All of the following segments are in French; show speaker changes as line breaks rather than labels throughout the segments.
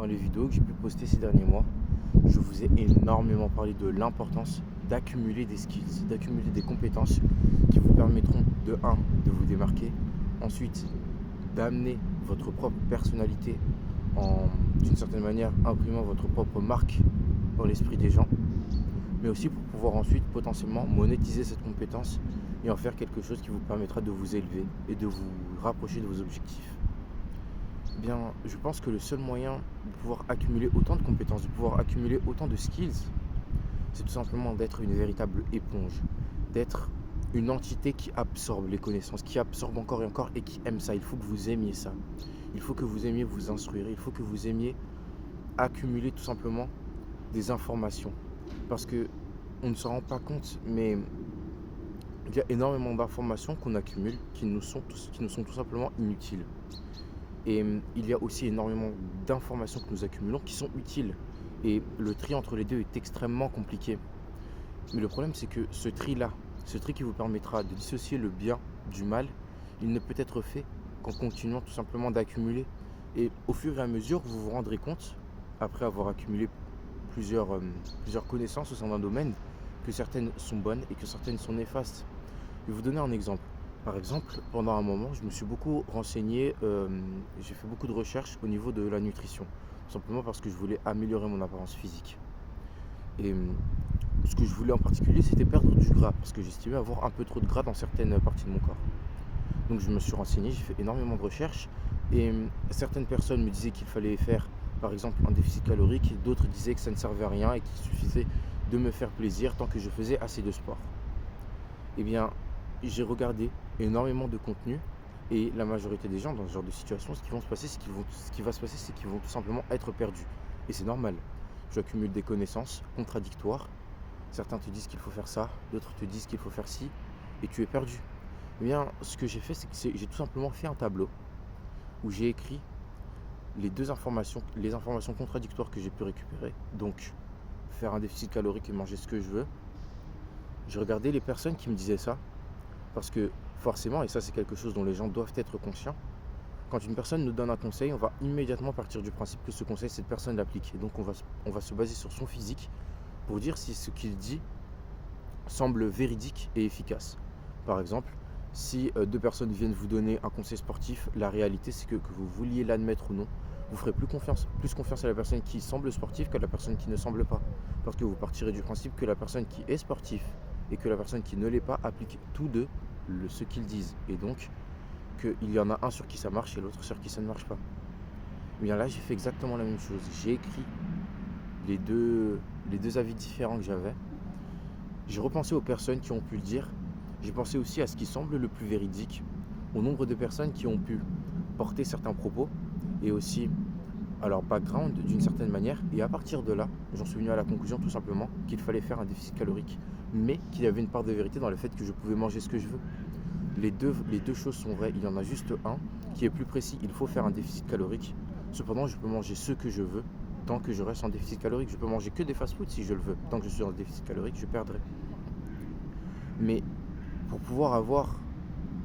dans les vidéos que j'ai pu poster ces derniers mois, je vous ai énormément parlé de l'importance d'accumuler des skills, d'accumuler des compétences qui vous permettront de un, de vous démarquer, ensuite d'amener votre propre personnalité en, d'une certaine manière, imprimant votre propre marque dans l'esprit des gens, mais aussi pour pouvoir ensuite potentiellement monétiser cette compétence et en faire quelque chose qui vous permettra de vous élever et de vous rapprocher de vos objectifs. Eh bien, je pense que le seul moyen de pouvoir accumuler autant de compétences, de pouvoir accumuler autant de skills, c'est tout simplement d'être une véritable éponge, d'être une entité qui absorbe les connaissances, qui absorbe encore et encore et qui aime ça. Il faut que vous aimiez ça. Il faut que vous aimiez vous instruire. Il faut que vous aimiez accumuler tout simplement des informations. Parce que on ne se rend pas compte, mais il y a énormément d'informations qu'on accumule qui nous sont tout simplement inutiles. Et il y a aussi énormément d'informations que nous accumulons qui sont utiles. Et le tri entre les deux est extrêmement compliqué. Mais le problème, c'est que ce tri-là, ce tri qui vous permettra de dissocier le bien du mal, il ne peut être fait qu'en continuant tout simplement d'accumuler. Et au fur et à mesure, vous vous rendrez compte, après avoir accumulé plusieurs connaissances au sein d'un domaine, que certaines sont bonnes et que certaines sont néfastes. Je vais vous donner un exemple. Par exemple, pendant un moment, je me suis beaucoup renseigné, j'ai fait beaucoup de recherches au niveau de la nutrition, tout simplement parce que je voulais améliorer mon apparence physique. Et ce que je voulais en particulier, c'était perdre du gras, parce que j'estimais avoir un peu trop de gras dans certaines parties de mon corps. Donc je me suis renseigné, j'ai fait énormément de recherches, et certaines personnes me disaient qu'il fallait faire, par exemple, un déficit calorique, et d'autres disaient que ça ne servait à rien et qu'il suffisait de me faire plaisir tant que je faisais assez de sport. Eh bien, j'ai regardé énormément de contenu et la majorité des gens dans ce genre de situation, ce qui va se passer, c'est qu'ils vont tout simplement être perdus. Et c'est normal. Tu accumules des connaissances contradictoires. Certains te disent qu'il faut faire ça, d'autres te disent qu'il faut faire ci, et tu es perdu. Eh bien, ce que j'ai fait, c'est que j'ai tout simplement fait un tableau où j'ai écrit les informations contradictoires que j'ai pu récupérer. Donc, faire un déficit calorique et manger ce que je veux. J'ai regardé les personnes qui me disaient ça. Parce que forcément, et ça c'est quelque chose dont les gens doivent être conscients, quand une personne nous donne un conseil, on va immédiatement partir du principe que ce conseil, cette personne l'applique. Et donc on va se baser sur son physique pour dire si ce qu'il dit semble véridique et efficace. Par exemple, si deux personnes viennent vous donner un conseil sportif, la réalité c'est que vous vouliez l'admettre ou non, vous ferez plus confiance à la personne qui semble sportive qu'à la personne qui ne semble pas. Parce que vous partirez du principe que la personne qui est sportive et que la personne qui ne l'est pas applique tous deux ce qu'ils disent. Et donc, qu'il y en a un sur qui ça marche et l'autre sur qui ça ne marche pas. Et bien là, j'ai fait exactement la même chose. J'ai écrit les deux avis différents que j'avais. J'ai repensé aux personnes qui ont pu le dire. J'ai pensé aussi à ce qui semble le plus véridique, au nombre de personnes qui ont pu porter certains propos et aussi à leur background d'une certaine manière. Et à partir de là, j'en suis venu à la conclusion tout simplement qu'il fallait faire un déficit calorique, mais qu'il y avait une part de vérité dans le fait que je pouvais manger ce que je veux. Les deux choses sont vraies, il y en a juste un qui est plus précis, il faut faire un déficit calorique. Cependant, je peux manger ce que je veux tant que je reste en déficit calorique. Je peux manger que des fast-food si je le veux. Tant que je suis en déficit calorique, je perdrai. Mais pour pouvoir avoir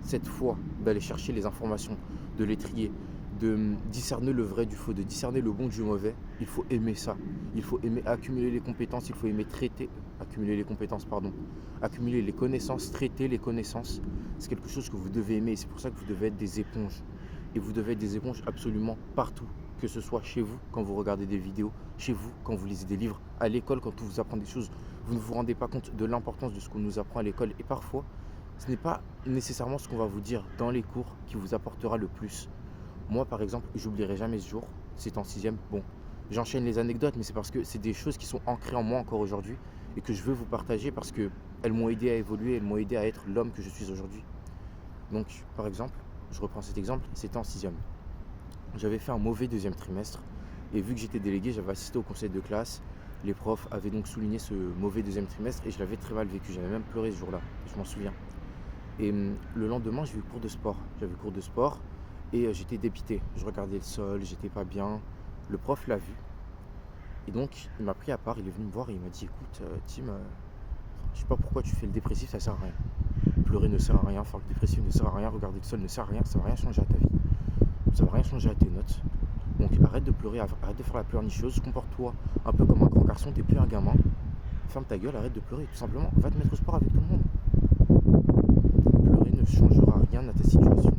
cette foi d'aller chercher les informations, de les trier, de discerner le vrai du faux, de discerner le bon du mauvais, il faut aimer ça. Il faut aimer accumuler les compétences, il faut aimer accumuler les connaissances, traiter les connaissances. C'est quelque chose que vous devez aimer et c'est pour ça que vous devez être des éponges. Et vous devez être des éponges absolument partout, que ce soit chez vous quand vous regardez des vidéos, chez vous quand vous lisez des livres, à l'école quand on vous apprend des choses. Vous ne vous rendez pas compte de l'importance de ce qu'on nous apprend à l'école et parfois, ce n'est pas nécessairement ce qu'on va vous dire dans les cours qui vous apportera le plus. Moi, par exemple, j'oublierai jamais ce jour. C'est en 6e. Bon, j'enchaîne les anecdotes, mais c'est parce que c'est des choses qui sont ancrées en moi encore aujourd'hui et que je veux vous partager parce qu'elles m'ont aidé à évoluer, elles m'ont aidé à être l'homme que je suis aujourd'hui. Donc, par exemple, je reprends cet exemple, c'était en 6e. J'avais fait un mauvais deuxième trimestre et vu que j'étais délégué, j'avais assisté au conseil de classe. Les profs avaient donc souligné ce mauvais deuxième trimestre et je l'avais très mal vécu. J'avais même pleuré ce jour-là, je m'en souviens. Et le lendemain, j'ai eu cours de sport. J'avais cours de sport. Et j'étais dépité, je regardais le sol, j'étais pas bien. Le prof l'a vu. Et donc, il m'a pris à part, il est venu me voir et il m'a dit écoute, Tim, je sais pas pourquoi tu fais le dépressif, ça sert à rien. Pleurer ne sert à rien, faire le dépressif ne sert à rien, regarder le sol ne sert à rien, ça va rien changer à ta vie. Ça va rien changer à tes notes. Donc arrête de pleurer, arrête de faire la pleurnicheuse, comporte-toi un peu comme un grand garçon, t'es plus un gamin. Ferme ta gueule, arrête de pleurer, tout simplement. Va te mettre au sport avec tout le monde. Pleurer ne changera rien à ta situation.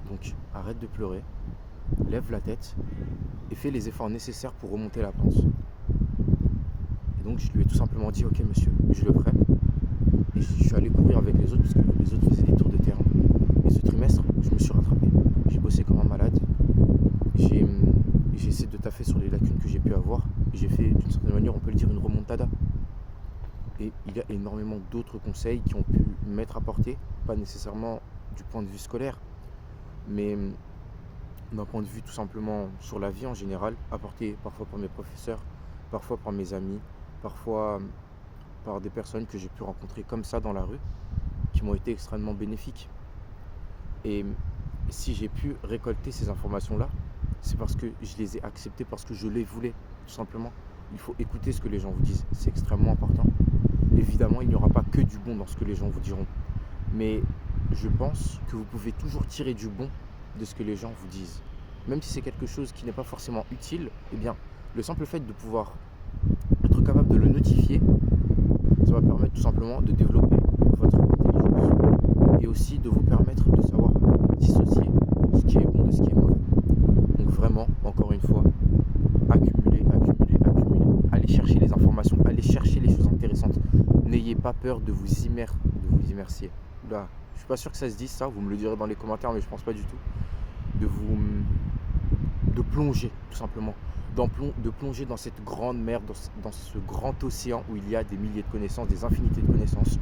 Donc arrête de pleurer, lève la tête et fais les efforts nécessaires pour remonter la pente. Et donc je lui ai tout simplement dit ok monsieur, je le ferai. Et je suis allé courir avec les autres parce que les autres faisaient des tours de terrain. Et ce trimestre, je me suis rattrapé. J'ai bossé comme un malade. J'ai essayé de taffer sur les lacunes que j'ai pu avoir. J'ai fait d'une certaine manière, on peut le dire, une remontada. Et il y a énormément d'autres conseils qui ont pu m'être apportés, pas nécessairement du point de vue scolaire, mais d'un point de vue tout simplement sur la vie en général, apportés parfois par mes professeurs, parfois par mes amis, parfois par des personnes que j'ai pu rencontrer comme ça dans la rue, qui m'ont été extrêmement bénéfiques. Et si j'ai pu récolter ces informations-là, c'est parce que je les ai acceptées, parce que je les voulais, tout simplement. Il faut écouter ce que les gens vous disent, c'est extrêmement important. Évidemment, il n'y aura pas que du bon dans ce que les gens vous diront. Mais je pense que vous pouvez toujours tirer du bon de ce que les gens vous disent. Même si c'est quelque chose qui n'est pas forcément utile, eh bien, le simple fait de pouvoir être capable de le notifier, ça va permettre tout simplement de développer votre intelligence et aussi de vous permettre de savoir dissocier ce qui est bon de ce qui est mauvais. Donc vraiment, encore une fois, accumuler. Allez chercher les informations, allez chercher les choses intéressantes. N'ayez pas peur de vous immerser. Là, je suis pas sûr que ça se dise ça, vous me le direz dans les commentaires, mais je pense pas du tout. De plonger, tout simplement. De plonger dans cette grande mer, dans ce grand océan où il y a des milliers de connaissances, des infinités de connaissances.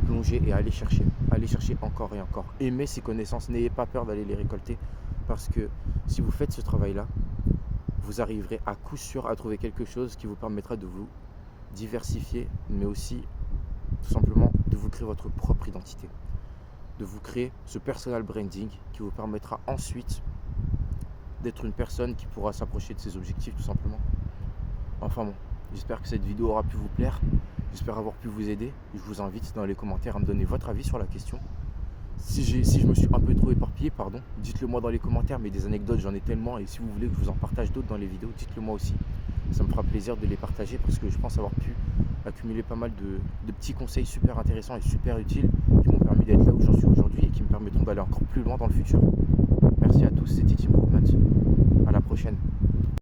Plonger et aller chercher encore et encore. Aimez ces connaissances, n'ayez pas peur d'aller les récolter, parce que si vous faites ce travail-là, vous arriverez à coup sûr à trouver quelque chose qui vous permettra de vous diversifier, mais aussi tout simplement de vous créer votre propre identité, de vous créer ce personal branding qui vous permettra ensuite d'être une personne qui pourra s'approcher de ses objectifs tout simplement. Enfin bon, j'espère que cette vidéo aura pu vous plaire, j'espère avoir pu vous aider. Je vous invite dans les commentaires à me donner votre avis sur la question. Si je me suis un peu trop éparpillé, pardon, dites-le moi dans les commentaires, mais des anecdotes j'en ai tellement, et si vous voulez que je vous en partage d'autres dans les vidéos, dites-le moi aussi. Ça me fera plaisir de les partager parce que je pense avoir pu accumuler pas mal de petits conseils super intéressants et super utiles qui m'ont permis d'être là où j'en suis aujourd'hui et qui me permettront d'aller encore plus loin dans le futur. Merci à tous, c'était Tim Movement. À la prochaine.